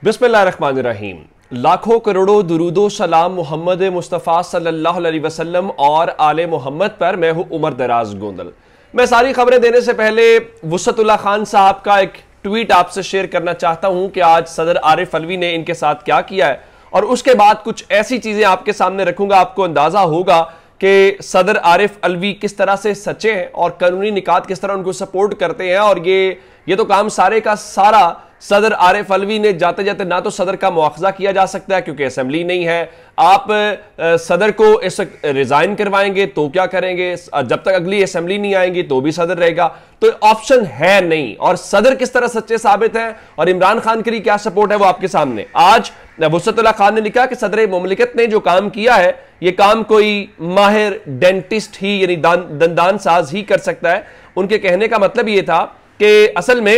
बिस्मिल्लाहिर्रहमानिर्रहीम। लाखों करोड़ों दुरूदो सलाम मोहम्मद मुस्तफ़ा सल्लल्लाहु अलैहि वसल्लम और आले मोहम्मद पर। मैं हूं उमर दराज गोंदल। मैं सारी खबरें देने से पहले वुसअतुल्लाह खान साहब का एक ट्वीट आपसे शेयर करना चाहता हूं कि आज सदर आरिफ अलवी ने इनके साथ क्या किया है, और उसके बाद कुछ ऐसी चीजें आपके सामने रखूंगा, आपको अंदाजा होगा कि सदर आरिफ अलवी किस तरह से सच्चे हैं और कानूनी निकात किस तरह उनको सपोर्ट करते हैं। और ये तो काम सारे का सारा सदर आरिफ अलवी ने जाते जाते ना तो सदर का मुआवजा किया जा सकता है क्योंकि असेंबली नहीं है। आप सदर को इस रिजाइन करवाएंगे तो क्या करेंगे, जब तक अगली असेंबली नहीं आएंगी तो भी सदर रहेगा, तो ऑप्शन है नहीं। और सदर किस तरह सच्चे साबित है और इमरान खान के लिए क्या सपोर्ट है वो आपके सामने। आज वुसअतुल्लाह खान ने लिखा कि सदर मुमलिकत ने जो काम किया है ये काम कोई माहिर डेंटिस्ट ही यानी दंदान साज ही कर सकता है। उनके कहने का मतलब ये था कि असल में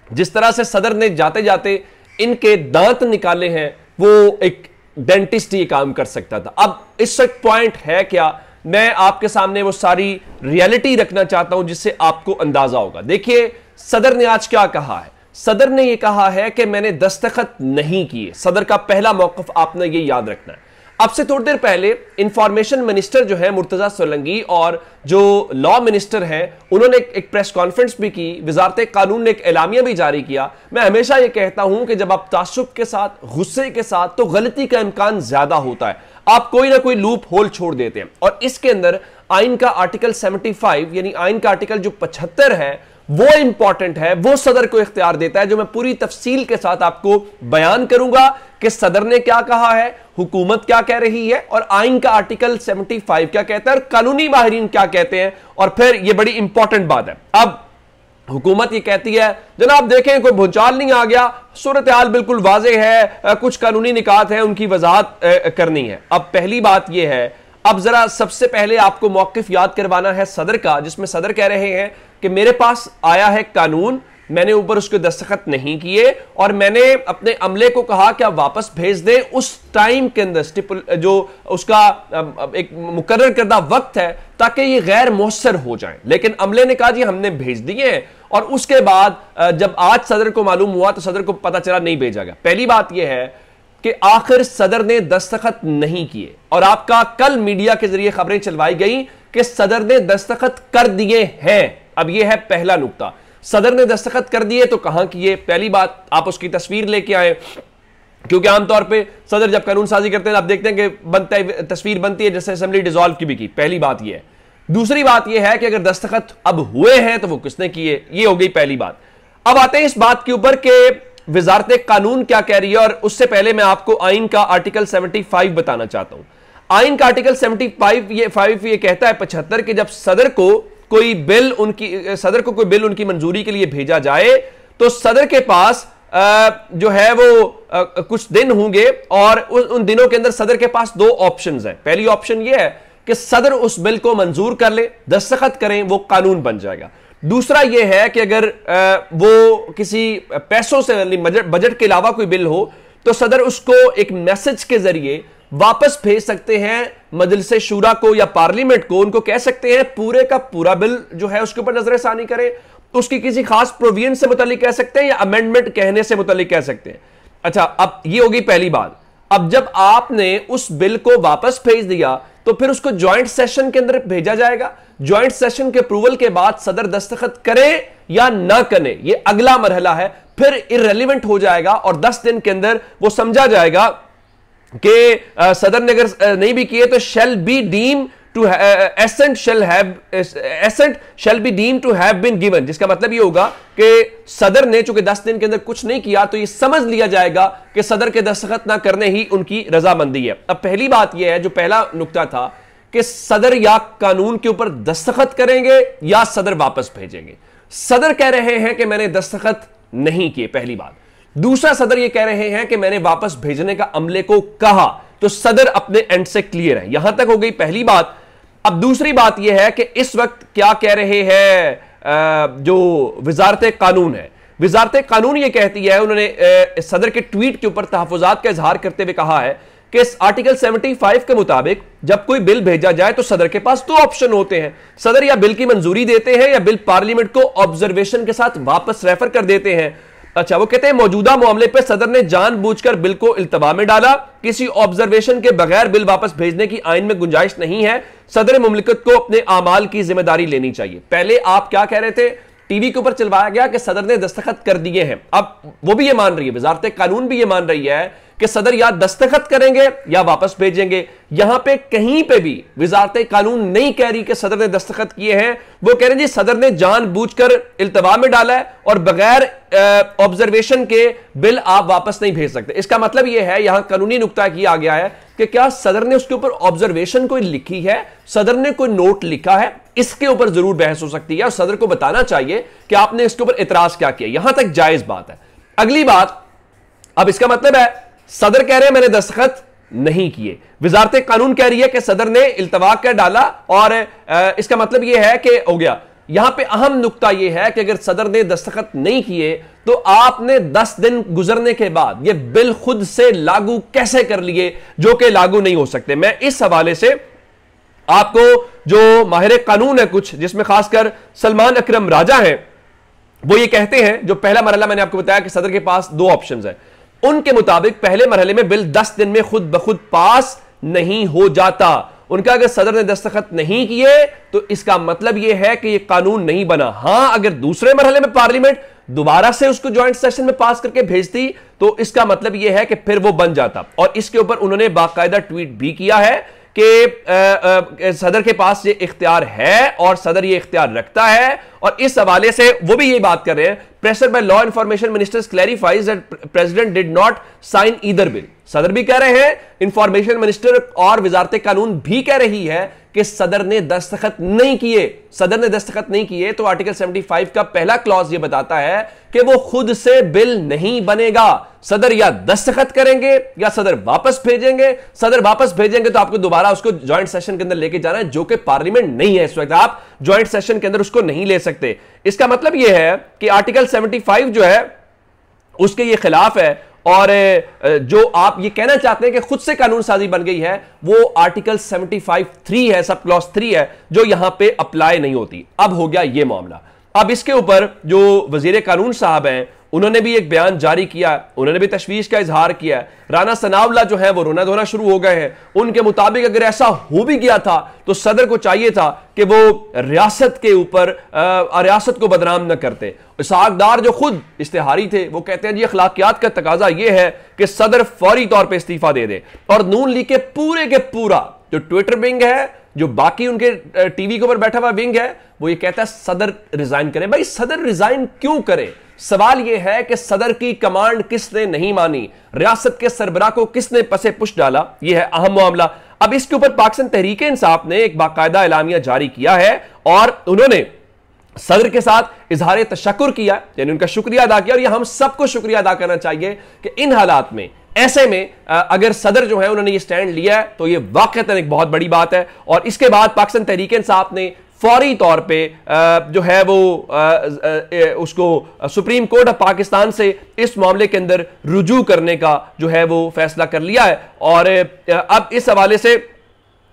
जिस तरह से सदर ने जाते जाते इनके दांत निकाले हैं वो एक डेंटिस्ट ही काम कर सकता था। अब इस पॉइंट है क्या, मैं आपके सामने वो सारी रियलिटी रखना चाहता हूं जिससे आपको अंदाजा होगा। देखिए सदर ने आज क्या कहा है। सदर ने यह कहा है कि मैंने दस्तखत नहीं किए। सदर का पहला मौकफ आपने ये याद रखना है। अब से थोड़ी देर पहले इंफॉर्मेशन मिनिस्टर जो है मुर्तजा सोलंकी और जो लॉ मिनिस्टर हैं उन्होंने एक प्रेस कॉन्फ्रेंस भी की। वजारत कानून ने एक एलामिया भी जारी किया। मैं हमेशा ये कहता हूं कि जब आप तासुब के साथ, गुस्से के साथ, तो गलती का इम्कान ज्यादा होता है, आप कोई ना कोई लूप होल छोड़ देते हैं। और इसके अंदर आइन का आर्टिकल 75 यानी आइन का आर्टिकल जो 75 है वो इंपॉर्टेंट है, वो सदर को इख्तियार देता है, जो मैं पूरी तफसील के साथ आपको बयान करूंगा कि सदर ने क्या कहा है, हुकूमत क्या कह रही है और आइन का आर्टिकल 75 क्या कहता है और कानूनी माहिरीन क्या कहते हैं। और फिर यह बड़ी इंपॉर्टेंट बात है। अब हुकूमत ये कहती है जनाब देखें कोई भूचाल नहीं आ गया, सूरत हाल बिल्कुल वाजे है, कुछ कानूनी निकात है उनकी वजाहत करनी है। अब पहली बात यह है, अब जरा सबसे पहले आपको मौकिफ याद करवाना है सदर का, जिसमें सदर कह रहे हैं कि मेरे पास आया है कानून, मैंने ऊपर उसके दस्तखत नहीं किए और मैंने अपने अमले को कहा कि आप वापस भेज दें उस टाइम के अंदर जो उसका एक मुकर्रर करदा वक्त है ताकि ये गैर मौसर हो जाए। लेकिन अमले ने कहा जी हमने भेज दिए हैं और उसके बाद जब आज सदर को मालूम हुआ तो सदर को पता चला नहीं भेजा गया। पहली बात यह है कि आखिर सदर ने दस्तखत नहीं किए और आपका कल मीडिया के जरिए खबरें चलवाई गई कि सदर ने दस्तखत कर दिए हैं। अब यह है पहला नुक्ता, सदर ने दस्तखत कर दिए तो कहां किए। पहली बात आप उसकी तस्वीर लेके आए, क्योंकि आमतौर पे सदर जब कानून साजी करते हैं आप देखते हैं कि बनता है, तस्वीर बनती है जैसे असेंबली डिसॉल्व की भी की। पहली बात यह है। दूसरी बात यह है कि अगर दस्तखत अब हुए हैं तो वो किसने किए, ये हो गई पहली बात। अब आते हैं इस बात के ऊपर कि वजारत कानून क्या कह रही है, और उससे पहले मैं आपको आइन का आर्टिकल 75 बताना चाहता हूं। आइन का आर्टिकल 75 ये कहता है 75 कि जब सदर को कोई बिल उनकी मंजूरी के लिए भेजा जाए तो सदर के पास जो है वो कुछ दिन होंगे और उन दिनों के अंदर सदर के पास दो ऑप्शंस हैं। पहली ऑप्शन ये है कि सदर उस बिल को मंजूर कर ले, दस्तखत करें, वो कानून बन जाएगा। दूसरा यह है कि अगर वो किसी पैसों से बजट के अलावा कोई बिल हो तो सदर उसको एक मैसेज के जरिए वापस भेज सकते हैं मजलिस शूरा को या पार्लियामेंट को। उनको कह सकते हैं पूरे का पूरा बिल जो है उसके ऊपर नजरसानी करें, तो उसकी किसी खास प्रोविजन से मुतालिक कह सकते हैं या अमेंडमेंट कहने से मुतालिक कह सकते हैं। अच्छा, अब ये होगी पहली बात। अब जब आपने उस बिल को वापस भेज दिया तो फिर उसको ज्वाइंट सेशन के अंदर भेजा जाएगा। ज्वाइंट सेशन के अप्रूवल के बाद सदर दस्तखत करे या ना करे ये अगला मरहला है, फिर इररेलेवेंट हो जाएगा और 10 दिन के अंदर वो समझा जाएगा कि सदर ने अगर नहीं भी किए तो shall be deemed to assent shall be deemed to have been given, जिसका मतलब ये होगा कि सदर ने चूंकि 10 दिन के अंदर कुछ नहीं किया तो ये समझ लिया जाएगा कि सदर के दस्तखत ना करने ही उनकी रजामंदी है। अब पहली बात यह है, जो पहला नुक्ता था कि सदर या कानून के ऊपर दस्तखत करेंगे या सदर वापस भेजेंगे। सदर कह रहे हैं कि मैंने दस्तखत नहीं किए, पहली बात। दूसरा, सदर ये कह रहे हैं कि मैंने वापस भेजने का अमले को कहा, तो सदर अपने एंड से क्लियर है। यहां तक हो गई पहली बात। अब दूसरी बात यह है कि इस वक्त क्या कह रहे हैं जो वजारत कानून है। वजारत कानून ये कहती है, उन्होंने सदर के ट्वीट के ऊपर तहफुजात का इजहार करते हुए कहा है कि इस आर्टिकल 75 के मुताबिक जब कोई बिल भेजा जाए तो सदर के पास दो ऑप्शन होते हैं। सदर या बिल की मंजूरी देते हैं या बिल पार्लियामेंट को ऑब्जर्वेशन के साथ वापस रेफर कर देते हैं। अच्छा, वो कहते हैं मौजूदा मामले पर सदर ने जानबूझकर बिल को इल्तवा में डाला, किसी ऑब्जर्वेशन के बगैर बिल वापस भेजने की आइन में गुंजाइश नहीं है, सदर मुमलिकत को अपने आमाल की जिम्मेदारी लेनी चाहिए। पहले आप क्या कह रहे थे, टीवी के ऊपर चलवाया गया कि सदर ने दस्तखत कर दिए हैं, अब वो भी ये मान रही है, वजारत कानून भी ये मान रही है कि सदर या दस्तखत करेंगे या वापस भेजेंगे। यहां पे कहीं पे भी वजारत कानून नहीं कह रही कि सदर ने दस्तखत किए हैं, वो कह रहे हैं जी सदर ने जानबूझकर इल्तवा में डाला है और बगैर ऑब्जर्वेशन के बिल आप वापस नहीं भेज सकते। इसका मतलब यह है, यहां कानूनी नुक्ता किया गया है कि क्या सदर ने उसके ऊपर ऑब्जर्वेशन कोई लिखी है, सदर ने कोई नोट लिखा है, इसके ऊपर जरूर बहस हो सकती है और सदर को बताना चाहिए कि आपने इसके ऊपर इतराज क्या किया। यहां तक जायज बात है। अगली बात, अब इसका मतलब है सदर कह रहे हैं मैंने दस्तखत नहीं किए, वजारत कानून कह रही है कि सदर ने इल्तवा कर डाला और इसका मतलब यह है कि हो गया। यहां पे अहम नुक्ता यह है कि अगर सदर ने दस्तखत नहीं किए तो आपने 10 दिन गुजरने के बाद यह बिल खुद से लागू कैसे कर लिए, जो कि लागू नहीं हो सकते। मैं इस हवाले से आपको जो माहिर कानून है कुछ, जिसमें खासकर सलमान अकरम राजा हैं, वो ये कहते हैं, जो पहला मरहला मैंने आपको बताया कि सदर के पास 2 ऑप्शंस हैं, उनके मुताबिक पहले मरहले में बिल 10 दिन में खुद ब खुद पास नहीं हो जाता। उनका अगर सदर ने दस्तखत नहीं किए तो इसका मतलब यह है कि यह कानून नहीं बना। हां, अगर दूसरे मरहले में पार्लियामेंट दोबारा से उसको ज्वाइंट सेशन में पास करके भेजती तो इसका मतलब यह है कि फिर वो बन जाता। और इसके ऊपर उन्होंने बाकायदा ट्वीट भी किया है कि सदर के पास ये इख्तियार है और सदर ये इख्तियार रखता है। और इस हवाले से वो भी यही बात कर रहे हैं, pressure by law information ministers clarifies that president did not sign either bill. सदर भी कह रहे हैं, इंफॉर्मेशन मिनिस्टर और वजारत कानून भी कह रही है कि सदर ने दस्तखत नहीं किए। सदर ने दस्तखत नहीं किए तो आर्टिकल 75 का पहला क्लॉज यह बताता है कि वो खुद से बिल नहीं बनेगा। सदर या दस्तखत करेंगे या सदर वापस भेजेंगे। सदर वापस भेजेंगे तो आपको दोबारा उसको ज्वाइंट सेशन के अंदर लेके जाना है, जो कि पार्लियामेंट नहीं है इस वक्त, आप ज्वाइंट सेशन के अंदर उसको नहीं ले सकते। इसका मतलब यह है कि आर्टिकल 75 जो है उसके ये खिलाफ है। और जो आप ये कहना चाहते हैं कि खुद से कानून साजी बन गई है, वो आर्टिकल 75(3) है, सब क्लॉज 3 है, जो यहां पे अप्लाई नहीं होती। अब हो गया ये मामला। अब इसके ऊपर जो वजीर कानून साहब हैं उन्होंने भी एक बयान जारी किया, उन्होंने भी तशवीश का इजहार किया। राना सनावला जो है वो रोना धोना शुरू हो गए हैं। उनके मुताबिक अगर ऐसा हो भी गया था तो सदर को चाहिए था कि वो रियासत के ऊपर रियासत को बदनाम न करते। इसहाक डार जो खुद इश्तिहारी थे वो कहते हैं जी अखलाकियात का तकाजा ये है कि सदर फौरी तौर पर इस्तीफा दे दे। और नून लीग के पूरा जो ट्विटर विंग है, जो बाकी उनके टीवी के ऊपर बैठा हुआ विंग है, वो ये कहता है सदर रिजाइन करे। भाई सदर रिजाइन क्यों करे? सवाल यह है कि सदर की कमांड किसने नहीं मानी, रियासत के सरबराह को किसने पसे पुश डाला, यह है अहम मामला। अब इसके ऊपर पाकिस्तान तहरीक इंसाफ ने एक बाकायदा एलामिया जारी किया है और उन्होंने सदर के साथ इजहार तशक्कुर किया, यानी उनका शुक्रिया अदा किया। और यह हम सबको शुक्रिया अदा करना चाहिए कि इन हालात में, ऐसे में अगर सदर जो है उन्होंने ये स्टैंड लिया है तो ये वाकईतन एक बहुत बड़ी बात है। और इसके बाद पाकिस्तान तहरीक इंसाफ ने फौरी तौर पे जो है वो उसको सुप्रीम कोर्ट ऑफ पाकिस्तान से इस मामले के अंदर रुजू करने का जो है वो फैसला कर लिया है। और अब इस हवाले से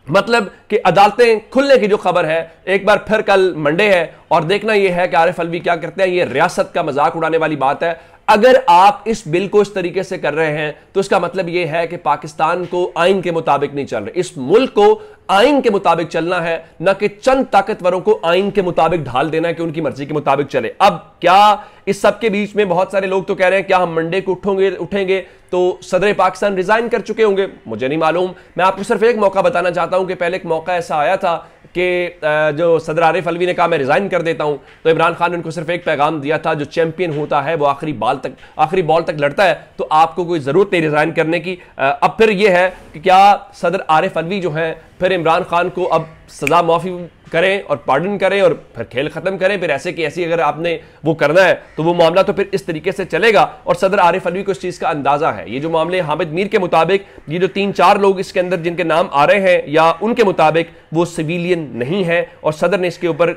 मतलब कि अदालतें खुलने की जो खबर है, एक बार फिर कल मंडे है और देखना यह है कि आरिफ अलवी क्या करते हैं। यह रियासत का मजाक उड़ाने वाली बात है। अगर आप इस बिल को इस तरीके से कर रहे हैं तो इसका मतलब यह है कि पाकिस्तान को आइन के मुताबिक नहीं चल रहे। इस मुल्क को आइन के मुताबिक चलना है, न कि चंद ताकतवरों को आइन के मुताबिक ढाल देना है कि उनकी मर्जी के मुताबिक चले। अब क्या इस सब के बीच में बहुत सारे लोग तो कह रहे हैं क्या हम मंडे को उठेंगे तो सदर पाकिस्तान रिजाइन कर चुके होंगे? मुझे नहीं मालूम। मैं आपको सिर्फ एक मौका बताना चाहता हूं कि पहले एक मौका ऐसा आया था कि जो सदर आरिफ अलवी ने कहा मैं रिजाइन कर देता हूं, तो इमरान खान ने उनको सिर्फ एक पैगाम दिया था, जो चैंपियन होता है वो आखिरी बॉल तक लड़ता है, तो आपको कोई जरूरत नहीं रिजाइन करने की। अब फिर यह है कि क्या सदर आरिफ अलवी जो है फिर इमरान खान को अब सजा माफी करें और पार्डन करें और फिर खेल खत्म करें? फिर ऐसे कि ऐसी अगर आपने वो करना है तो वो मामला तो फिर इस तरीके से चलेगा। और सदर आरिफ अलवी को इस चीज का अंदाजा है। ये जो मामले हामिद मीर के मुताबिक ये जो 3-4 लोग इसके अंदर जिनके नाम आ रहे हैं, या उनके मुताबिक वो सिविलियन नहीं है और सदर ने इसके ऊपर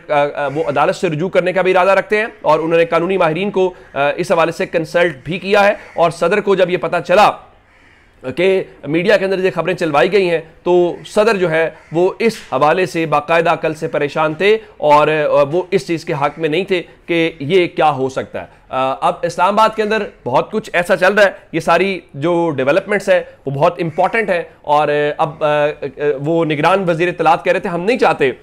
वो अदालत से रुजू करने का भी इरादा रखते हैं। और उन्होंने कानूनी माहिरीन को इस हवाले से कंसल्ट भी किया है। और सदर को जब ये पता चला के मीडिया के अंदर ये खबरें चलवाई गई हैं, तो सदर जो है वो इस हवाले से बाकायदा अकल से परेशान थे और वो इस चीज़ के हक में नहीं थे कि ये क्या हो सकता है। अब इस्लामाबाद के अंदर बहुत कुछ ऐसा चल रहा है, ये सारी जो डेवलपमेंट्स हैं वो बहुत इंपॉर्टेंट हैं और अब वो निगरान वज़ीर इत्तलात कह रहे थे हम नहीं चाहते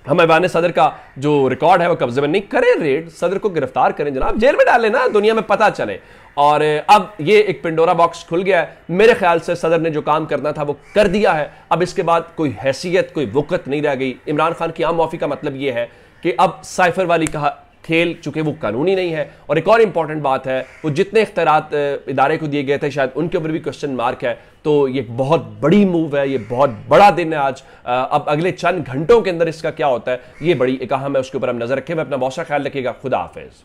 हम ऐवान सदर का जो रिकॉर्ड है वो कब्जे में नहीं करें, रेड सदर को गिरफ्तार करें जनाब, जेल में डालें ना, दुनिया में पता चले। और अब ये एक पिंडोरा बॉक्स खुल गया है। मेरे ख्याल से सदर ने जो काम करना था वो कर दिया है। अब इसके बाद कोई हैसियत, कोई वक़्त नहीं रह गई। इमरान खान की आम माफ़ी का मतलब ये है कि अब साइफर वाली कहा खेल चूंकि वो कानूनी नहीं है। और एक और इंपॉर्टेंट बात है, वो जितने इख्तियारात इदारे को दिए गए थे शायद उनके ऊपर भी क्वेश्चन मार्क है। तो ये बहुत बड़ी मूव है, ये बहुत बड़ा दिन है आज। अब अगले चंद घंटों के अंदर इसका क्या होता है ये बड़ी एक अहम है, उसके ऊपर हम नजर रखें। मैं अपना बहुत सा ख्याल रखिएगा। खुदा हाफिज।